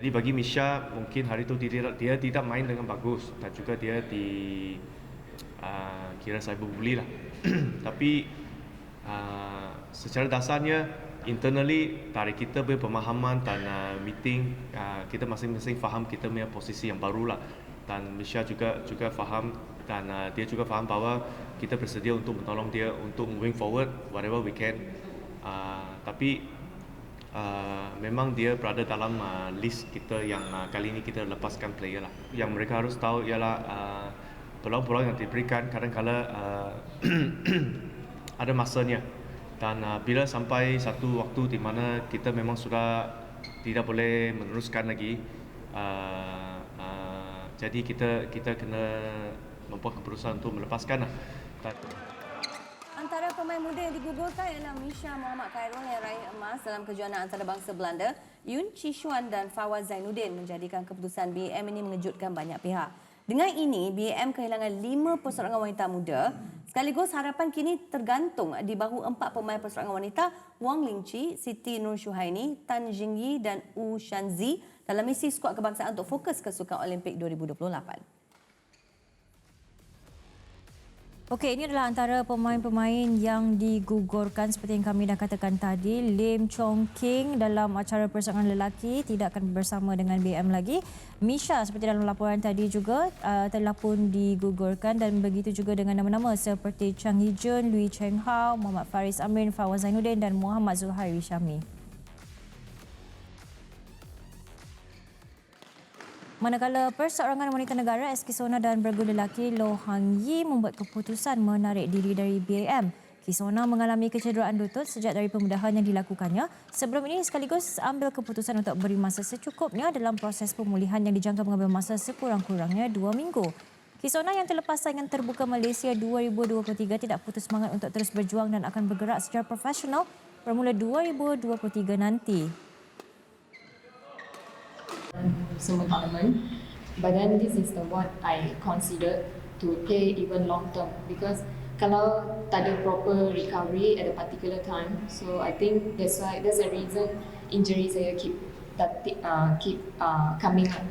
Jadi bagi Misha mungkin hari itu dia tidak main dengan bagus dan juga dia kira cyberbully lah. Tapi secara dasarnya internally dari kita punya pemahaman dan meeting kita masing-masing faham kita punya posisi yang baru lah, dan Misha juga faham dan dia juga faham bahwa kita bersedia untuk menolong dia untuk moving forward whatever we can. Tapi memang dia berada dalam list kita yang kali ini kita lepaskan player lah. Yang mereka harus tahu ialah peluang-peluang yang diberikan kadang-kala ada masanya, dan bila sampai satu waktu di mana kita memang sudah tidak boleh meneruskan lagi, jadi kita kena membuat keputusan untuk melepaskan lah. Antara pemain muda yang digugurkan ialah Misha Muhammad Khairul yang raih emas dalam kejuaraan antarabangsa Belanda, Yun Chi Xuan dan Fawaz Zainuddin, menjadikan keputusan BAM ini mengejutkan banyak pihak. Dengan ini, BAM kehilangan 5 perseorangan wanita muda. Sekaligus harapan kini tergantung di bahu 4 pemain perseorangan wanita, Wang Lingqi, Siti Nur Syuhaini, Tan Jingyi dan Wu Shanzi dalam misi skuad kebangsaan untuk fokus ke Sukan Olimpik 2028. Okey, ini adalah antara pemain-pemain yang digugurkan seperti yang kami dah katakan tadi. Lim Chong King dalam acara persaingan lelaki tidak akan bersama dengan BM lagi. Misha seperti dalam laporan tadi juga telah pun digugurkan, dan begitu juga dengan nama-nama seperti Chang Hee-jun, Lui Cheng Hao, Muhammad Faris Amrin, Fawaz Zainuddin dan Muhammad Zuhairi Syami. Manakala perseorangan wanita negara Eskisona dan bergu lelaki Loh Hang Yi membuat keputusan menarik diri dari BAM. Kisona mengalami kecederaan lutut sejak dari pemudahan yang dilakukannya. Sebelum ini sekaligus ambil keputusan untuk beri masa secukupnya dalam proses pemulihan yang dijangka mengambil masa sekurang-kurangnya 2 minggu. Kisona yang terlepas saingan terbuka Malaysia 2023 tidak putus semangat untuk terus berjuang dan akan bergerak secara profesional bermula 2023 nanti. Semua tournament, but then this is the what I consider to play even long term, because kalau tak ada proper recovery at a particular time, so I think that's a reason injury saya keep coming up.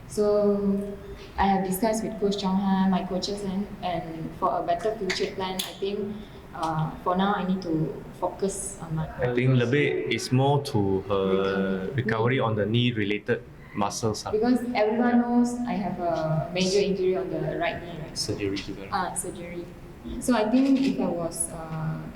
So I have discussed with Coach Chong Han, my coaches, and for a better future plan, I think for now I need to focus on my. I think lebih is more to her recovery on the knee related muscles. Because everyone knows I have a major injury on the right knee, right? Surgery juga. Surgery. So I think if I was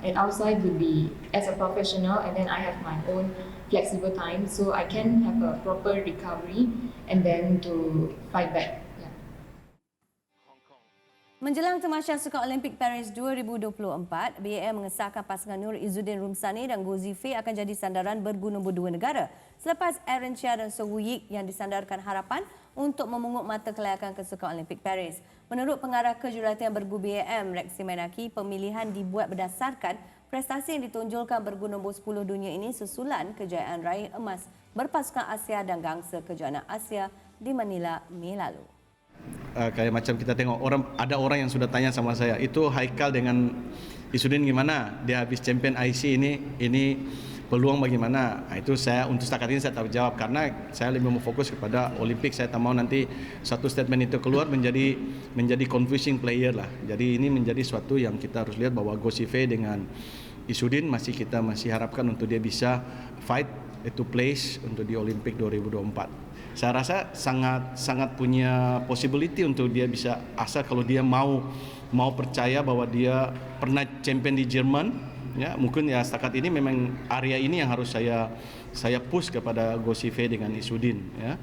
at outside would be as a professional, and then I have my own flexible time, so I can have a proper recovery and then to fight back. Menjelang Tamasya Sukan Olimpik Paris 2024, BAM mengesahkan pasangan Nur Izzuddin Rumsani dan Goh Zifei akan jadi sandaran bergu nombor 2 negara selepas Aaron Chia dan So Woo Yik yang disandarkan harapan untuk memungut mata kelayakan ke Sukan Olimpik Paris. Menurut pengarah kejurulatih bergu BAM, Rexy Menaki, pemilihan dibuat berdasarkan prestasi yang ditonjolkan bergu nombor 10 dunia ini susulan kejayaan raih emas berpasukan Asia dan gangsa kejuaraan Asia di Manila Mei lalu. Kayak macam kita tengok ada orang yang sudah tanya sama saya, itu Haikal dengan Izzuddin gimana, dia habis champion IC ini peluang bagaimana. Itu saya untuk setakat ini saya tak jawab, karena saya lebih mau fokus kepada Olimpik. Saya tak mau nanti satu statement itu keluar menjadi confusing player lah. Jadi ini menjadi suatu yang kita harus lihat bahwa Goh Zifei dengan Izzuddin kita masih harapkan untuk dia bisa fight to place untuk di Olimpik 2024. Saya rasa sangat punya possibility untuk dia bisa, asal kalau dia mau percaya bahwa dia pernah champion di Jerman, ya mungkin ya setakat ini memang area ini yang harus saya push kepada Goh Zifei dengan Izzuddin, ya.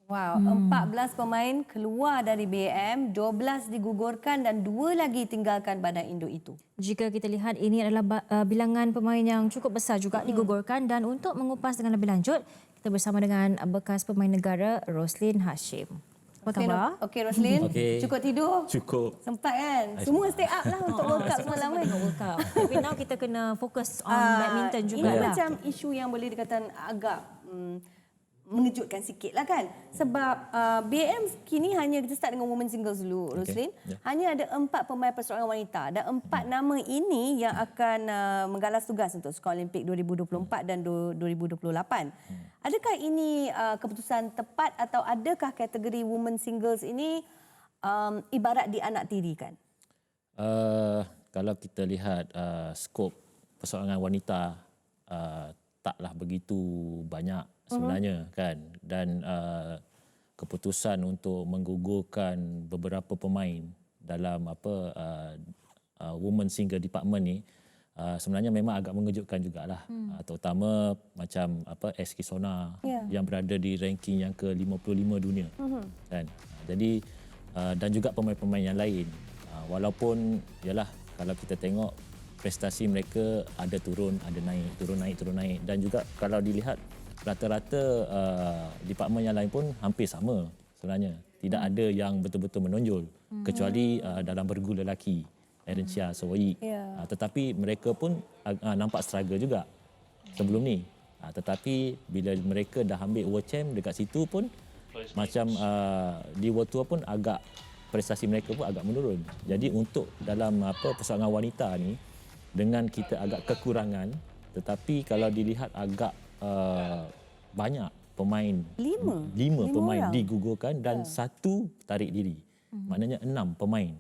Wow, 14 pemain keluar dari BAM, 12 digugurkan dan 2 lagi tinggalkan badan induk itu. Jika kita lihat, ini adalah bilangan pemain yang cukup besar juga digugurkan, dan untuk mengupas dengan lebih lanjut, kita bersama dengan bekas pemain negara Roslyn Hashim. Apa khabar? Okey Roslyn, cukup tidur? Cukup. Sempat kan? Semua stay up lah untuk World Cup semalam kan? World Cup. Tapi now kita kena fokus on badminton juga ini lah. macam isu yang boleh dikatakan agak mengejutkan sikit lah kan. Sebab BAM kini hanya kita start dengan women singles dulu, Roslyn. Hanya ada 4 pemain perseorangan wanita dan 4 nama ini yang akan menggalas tugas untuk Skor Olimpik 2024 dan 2028. Adakah ini keputusan tepat atau adakah kategori women singles ini ibarat dianaktirikan? Kalau kita lihat skop perseorangan wanita taklah begitu banyak sebenarnya kan, dan keputusan untuk menggugurkan beberapa pemain dalam women single department ni sebenarnya memang agak mengejutkan jugalah. Terutama macam SK Sona yang berada di ranking yang ke-55 dunia kan. Jadi dan juga pemain-pemain yang lain, walaupun yalah kalau kita tengok prestasi mereka ada turun, ada naik, turun naik, dan juga kalau dilihat rata-rata departmen yang lain pun hampir sama sebenarnya. Tidak ada yang betul-betul menonjol kecuali dalam bergu lelaki Aaron Chia, Sowoyi. Tetapi mereka pun nampak struggle juga sebelum ni. Tetapi bila mereka dah ambil World Champ dekat situ pun macam di World Tour pun agak prestasi mereka pun agak menurun. Jadi untuk dalam persoalan wanita ni dengan kita agak kekurangan, tetapi kalau dilihat agak banyak pemain, 5 pemain orang digugurkan dan 1 tarik diri. Maknanya 6 pemain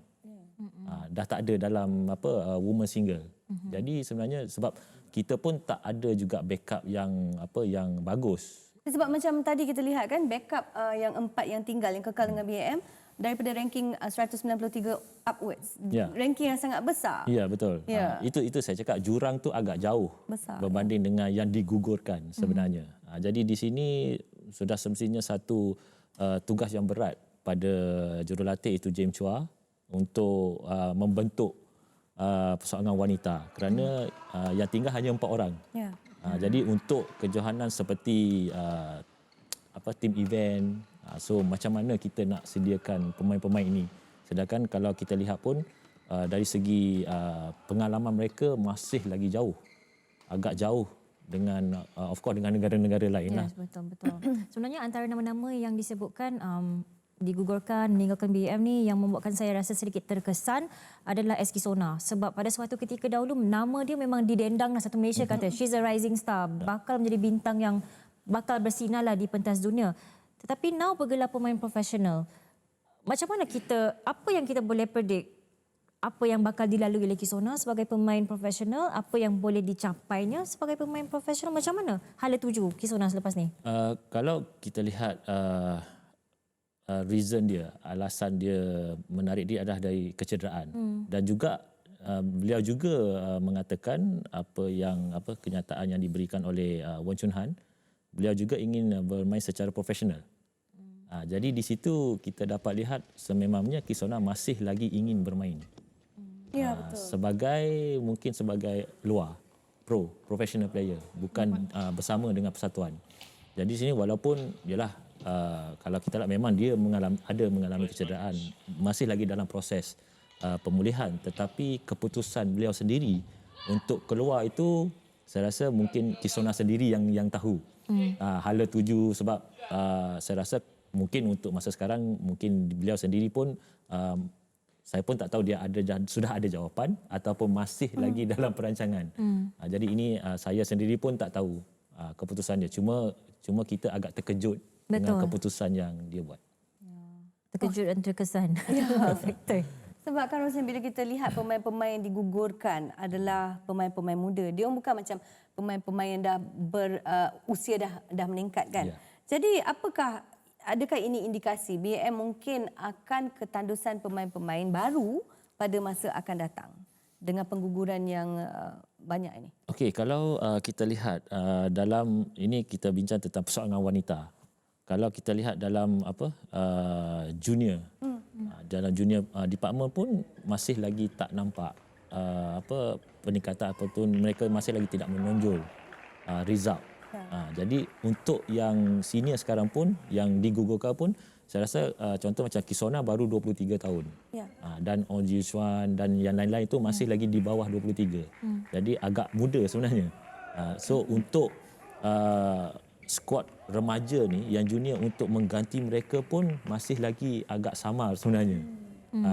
dah tak ada dalam women single. Jadi sebenarnya sebab kita pun tak ada juga backup yang bagus. Sebab macam tadi kita lihat kan backup yang 4 yang tinggal yang kekal dengan BAM daripada ranking 193 upwards. Ranking yang sangat besar. Ya, betul. Itu saya cakap jurang tu agak jauh besar, berbanding dengan yang digugurkan sebenarnya. Jadi di sini sudah semestinya satu tugas yang berat pada jurulatih itu James Chua untuk membentuk persoalan wanita kerana yang tinggal hanya 4 orang. Jadi untuk kejohanan seperti team event, so macam mana kita nak sediakan pemain-pemain ini, sedangkan kalau kita lihat pun dari segi pengalaman mereka masih lagi jauh, agak jauh dengan of course dengan negara-negara lain lah. Betul. Sebenarnya antara nama-nama yang disebutkan digugurkan, meninggalkan BAM ni yang membuatkan saya rasa sedikit terkesan adalah SK Sona. Sebab pada suatu ketika dahulu nama dia memang didendang satu Malaysia kata she's a rising star, bakal menjadi bintang yang bakal bersinar lah di pentas dunia. Tetapi now bergelar pemain profesional. Macam mana apa yang kita boleh predict? Apa yang bakal dilalui oleh Kisona sebagai pemain profesional? Apa yang boleh dicapainya sebagai pemain profesional? Macam mana hala tuju Kisona selepas ni? Kalau kita lihat reason dia, alasan dia menarik dia adalah dari kecederaan. Dan juga beliau juga mengatakan kenyataan yang diberikan oleh Wong Chun Han. Beliau juga ingin bermain secara profesional. Jadi di situ kita dapat lihat sememangnya Kisona masih lagi ingin bermain. Betul. Mungkin sebagai luar professional player, bukan bersama dengan persatuan. Jadi di sini walaupun kalau kita lihat memang dia mengalami kecederaan, masih lagi dalam proses pemulihan, tetapi keputusan beliau sendiri untuk keluar itu saya rasa mungkin Kisona sendiri yang tahu. Hala tuju sebab saya rasa mungkin untuk masa sekarang mungkin beliau sendiri pun saya pun tak tahu dia sudah ada jawapan ataupun masih lagi dalam perancangan. Jadi ini saya sendiri pun tak tahu keputusan dia. Cuma kita agak terkejut dengan keputusan yang dia buat. Terkejut dan terkesan. Betul. Sebab kan Roslyn, bila kita lihat pemain-pemain yang digugurkan adalah pemain-pemain muda. Dia bukan macam pemain-pemain yang dah usia dah meningkat kan. Jadi adakah ini indikasi BAM mungkin akan ketandusan pemain-pemain baru pada masa akan datang dengan pengguguran yang banyak ini? Okey, kalau kita lihat dalam ini kita bincang tentang persoalan wanita. Kalau kita lihat dalam junior, dalam junior department pun masih lagi tak nampak peningkatan ataupun mereka masih lagi tidak menonjol result. Jadi untuk yang senior sekarang pun yang digugurkan pun saya rasa contoh macam Kisona baru 23 tahun. Dan Ong Ji Xuan dan yang lain-lain itu masih lagi di bawah 23. Jadi agak muda sebenarnya. So untuk skuad remaja ni yang junior untuk mengganti mereka pun masih lagi agak samar sebenarnya.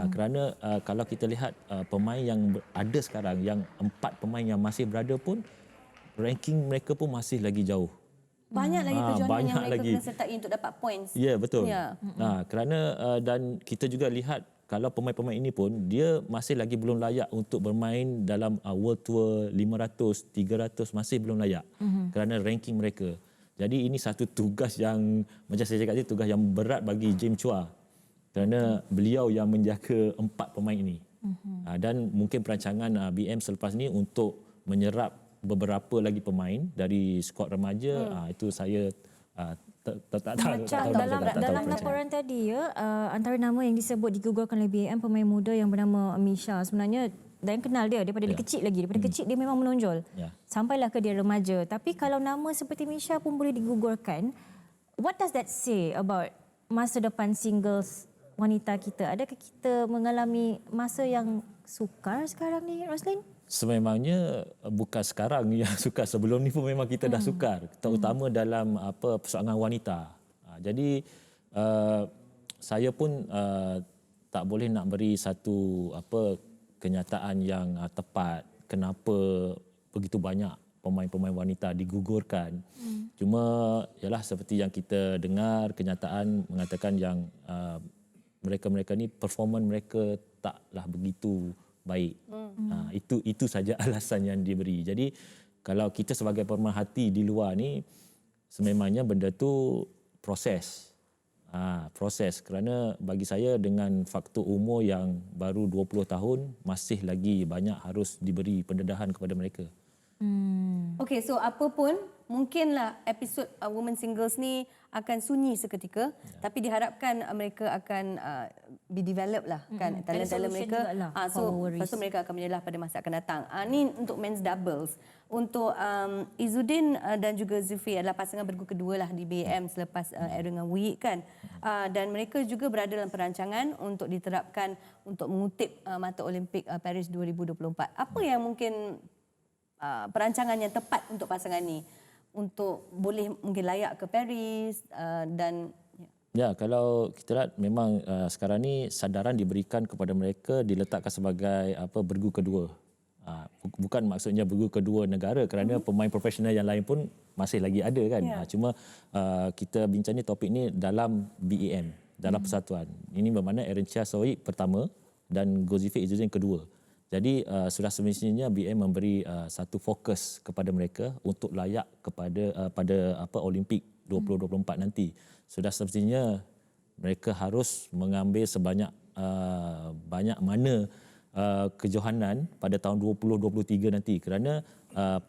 Kerana kalau kita lihat pemain yang ada sekarang, yang 4 pemain yang masih berada pun ranking mereka pun masih lagi jauh. Banyak lagi perjuangan banyak yang mereka lagi. kena sertai untuk dapat points. Ya, betul. Ya. Kerana dan kita juga lihat kalau pemain-pemain ini pun dia masih lagi belum layak untuk bermain dalam World Tour 500, 300 masih belum layak kerana ranking mereka. Jadi ini satu tugas yang macam saya cakap tadi, tugas yang berat bagi James Chua kerana beliau yang menjaga 4 pemain ini. Dan mungkin perancangan BM selepas ni untuk menyerap beberapa lagi pemain dari skuad remaja, itu saya tak tahu. Macam dalam laporan tadi ya, antara nama yang disebut digugurkan oleh BAM pemain muda yang bernama Misha. Sebenarnya dan kenal dia daripada dia kecil lagi. Daripada kecil dia memang menonjol. Sampailah ke dia remaja. Tapi kalau nama seperti Misha pun boleh digugurkan, what does that say about masa depan singles wanita kita? Adakah kita mengalami masa yang sukar sekarang ni, Roslyn? Sememangnya bukan sekarang yang sukar, sebelum ni pun memang kita dah sukar, terutama dalam persoalan wanita. Jadi saya pun tak boleh nak beri satu kenyataan yang tepat kenapa begitu banyak pemain-pemain wanita digugurkan. Cuma ialah seperti yang kita dengar, kenyataan mengatakan yang mereka-mereka ni performan mereka taklah begitu baik. Itu saja alasan yang diberi. Jadi kalau kita sebagai pemerhati di luar ni, sememangnya benda tu proses. Proses kerana bagi saya dengan faktor umur yang baru 20 tahun masih lagi banyak harus diberi pendedahan kepada mereka. Okey, so apa pun mungkinlah episod Women Singles ni akan sunyi seketika, tapi diharapkan mereka akan be developed lah kan, talent-talent mereka. Lepas tu mereka akan menyelah pada masa akan datang. Ni untuk men's doubles. Untuk Izzuddin dan juga Zulfi adalah pasangan bergu kedua lah di BAM selepas Aaron dengan Wiyik kan. Dan mereka juga berada dalam perancangan untuk diterapkan untuk mengutip mata Olimpik Paris 2024. Apa yang mungkin perancangan yang tepat untuk pasangan ni untuk boleh mungkin layak ke Paris dan ya, kalau kita lihat memang sekarang ni sadaran diberikan kepada mereka, diletakkan sebagai bergu kedua. Bukan maksudnya bergu kedua negara kerana pemain profesional yang lain pun masih lagi ada kan. Cuma kita bincang ni topik ni dalam BAM, dalam persatuan. Ini bermakna Aaron Chia Sohib pertama dan Gozifi Izzuddin kedua. Jadi sudah semestinya BM memberi satu fokus kepada mereka untuk layak kepada pada Olimpik 2024 nanti. Sudah semestinya mereka harus mengambil sebanyak banyak mana kejohanan pada tahun 2023 nanti kerana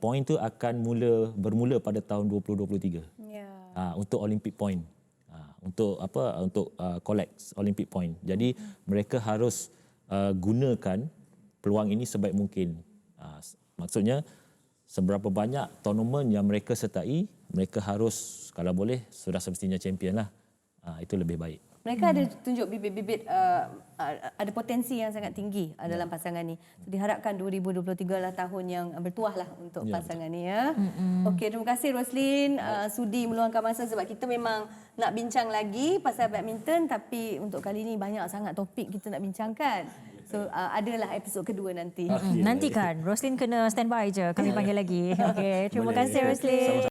poin tu akan bermula pada tahun 2023. Untuk Olympic point. Untuk collect Olympic point. Jadi mereka harus gunakan peluang ini sebaik mungkin. Maksudnya seberapa banyak tournament yang mereka sertai, mereka harus kalau boleh sudah semestinya champion lah. Itu lebih baik. Mereka ada tunjuk bibit-bibit ada potensi yang sangat tinggi dalam pasangan ni. Diharapkan 2023 lah tahun yang bertuah lah untuk pasangan ni ya. Okey, terima kasih Roslyn sudi meluangkan masa sebab kita memang nak bincang lagi pasal badminton tapi untuk kali ni banyak sangat topik kita nak bincangkan. So adalah episod kedua nanti. Nantikan Roslyn kena standby je, kami panggil lagi. Okey, terima kasih Roslyn.